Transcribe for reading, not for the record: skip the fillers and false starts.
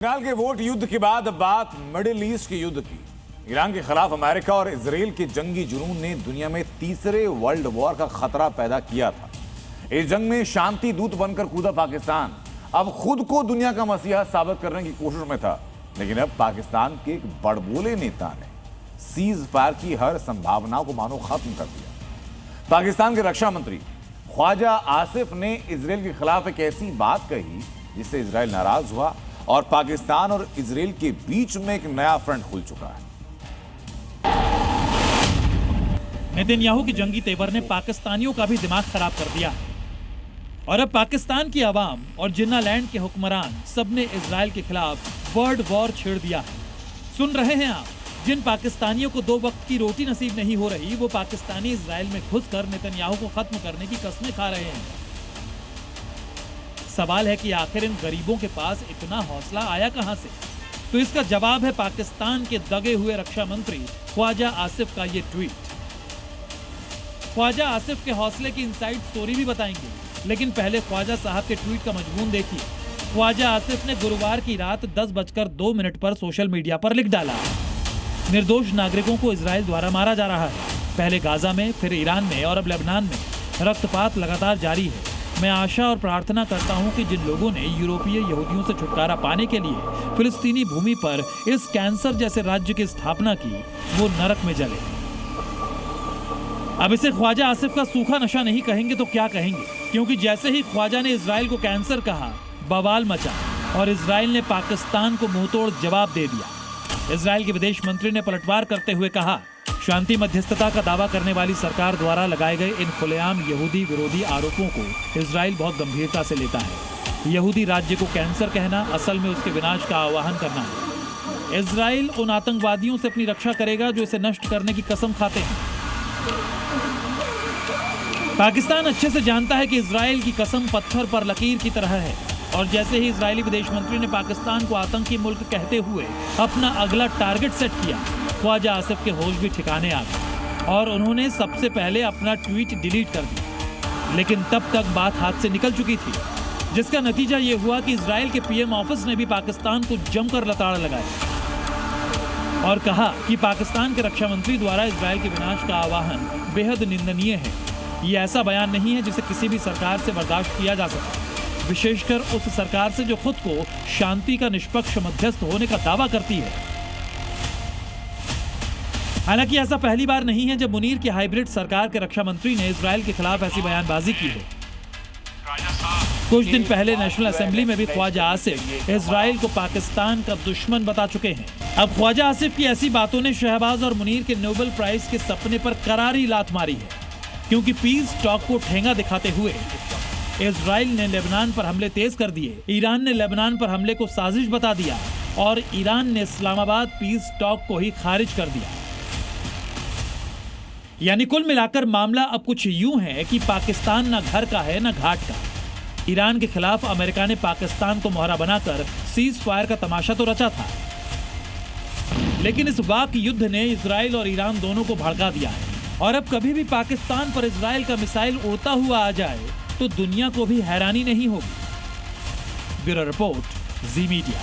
बंगाल के वोट युद्ध के बाद बात मिडिल ईस्ट के युद्ध की। ईरान के खिलाफ अमेरिका और इजराइल के जंगी जुनून ने दुनिया में तीसरे वर्ल्ड वॉर का खतरा पैदा किया था। इस जंग में शांति दूत बनकर कूदा पाकिस्तान अब खुद को दुनिया का मसीहा साबित करने की कोशिश में था, लेकिन अब पाकिस्तान के एक बड़बोले नेता ने सीज फायर की हर संभावना को मानो खत्म कर दिया। पाकिस्तान के रक्षा मंत्री ख्वाजा आसिफ ने इजराइल के खिलाफ एक ऐसी बात कही जिससे इजराइल नाराज हुआ और पाकिस्तान और इजराइल के बीच में एक नया फ्रंट खुल चुका है। नेतन्याहू की जंगी तेवर ने पाकिस्तानियों का भी दिमाग खराब कर दिया और अब पाकिस्तान की आवाम और जिन्ना लैंड के हुक्मरान सबने इजराइल के खिलाफ वर्ल्ड वॉर छेड़ दिया है। सुन रहे हैं आप, जिन पाकिस्तानियों को 2 वक्त की रोटी नसीब नहीं हो रही, वो पाकिस्तानी इजराइल में घुसकर नेतन्याहू को खत्म करने की कस्में खा रहे हैं। सवाल है कि आखिर इन गरीबों के पास इतना हौसला आया कहां से? तो इसका जवाब है पाकिस्तान के दगे हुए रक्षा मंत्री ख्वाजा आसिफ का ये ट्वीट। ख्वाजा आसिफ के हौसले की इनसाइड स्टोरी भी बताएंगे, लेकिन पहले ख्वाजा साहब के ट्वीट का मजमून देखिए। ख्वाजा आसिफ ने गुरुवार की रात 10:02 पर सोशल मीडिया पर लिख डाला, निर्दोष नागरिकों को इजराइल द्वारा मारा जा रहा है। पहले गाजा में, फिर ईरान में और अब लेबनान में रक्तपात लगातार जारी है। मैं आशा और प्रार्थना करता हूं कि जिन लोगों ने यूरोपीय यहूदियों से छुटकारा पाने के लिए फिलिस्तीनी भूमि पर इस कैंसर जैसे राज्य की स्थापना की, वो नरक में जले। अब इसे ख्वाजा आसिफ का सूखा नशा नहीं कहेंगे तो क्या कहेंगे, क्योंकि जैसे ही ख्वाजा ने इजराइल को कैंसर कहा, बवाल मचा और इजराइल ने पाकिस्तान को मुंहतोड़ जवाब दे दिया। इजराइल के विदेश मंत्री ने पलटवार करते हुए कहा, शांति मध्यस्थता का दावा करने वाली सरकार द्वारा लगाए गए इन खुलेआम यहूदी विरोधी आरोपों को इजराइल बहुत गंभीरता से लेता है। यहूदी राज्य को कैंसर कहना असल में उसके विनाश का आह्वान करना है। इजराइल उन आतंकवादियों से अपनी रक्षा करेगा जो इसे नष्ट करने की कसम खाते हैं। पाकिस्तान अच्छे से जानता है कि इजराइल की कसम पत्थर पर लकीर की तरह है और जैसे ही इजरायली विदेश मंत्री ने पाकिस्तान को आतंकी मुल्क कहते हुए अपना अगला टारगेट सेट किया, ख्वाजा आसिफ के होश भी ठिकाने आ गए और उन्होंने सबसे पहले अपना ट्वीट डिलीट कर दिया। लेकिन तब तक बात हाथ से निकल चुकी थी, जिसका नतीजा ये हुआ कि इजराइल के पीएम ऑफिस ने भी पाकिस्तान को जमकर लताड़ लगाया और कहा कि पाकिस्तान के रक्षा मंत्री द्वारा इजराइल के विनाश का आह्वान बेहद निंदनीय है। ये ऐसा बयान नहीं है जिसे किसी भी सरकार से बर्दाश्त किया जा सके, विशेषकर उस सरकार से जो खुद को शांति का निष्पक्ष मध्यस्थ होने का दावा करती है। हालांकि ऐसा पहली बार नहीं है जब मुनीर की हाइब्रिड सरकार के रक्षा मंत्री ने इजराइल के खिलाफ ऐसी बयानबाजी की है। कुछ दिन पहले नेशनल असेंबली में भी ख्वाजा आसिफ इजराइल को पाकिस्तान का दुश्मन बता चुके हैं। अब ख्वाजा आसिफ की ऐसी बातों ने शहबाज और मुनीर के नोबेल प्राइज के सपने पर करारी लात मारी है, क्योंकि पीस टॉक को ठेंगा दिखाते हुए इजराइल ने लेबनान पर हमले तेज कर दिए, ईरान ने लेबनान पर हमले को साजिश बता दिया और ईरान ने इस्लामाबाद पीस टॉक को ही खारिज कर दिया। यानी कुल मिलाकर मामला अब कुछ यूं है कि पाकिस्तान ना घर का है ना घाट का। ईरान के खिलाफ अमेरिका ने पाकिस्तान को मोहरा बनाकर सीज फायर का तमाशा तो रचा था, लेकिन इस वाक युद्ध ने इजराइल और ईरान दोनों को भड़का दिया है और अब कभी भी पाकिस्तान पर इजराइल का मिसाइल उड़ता हुआ आ जाए तो दुनिया को भी हैरानी नहीं होगी। ब्यूरो रिपोर्ट, जी मीडिया।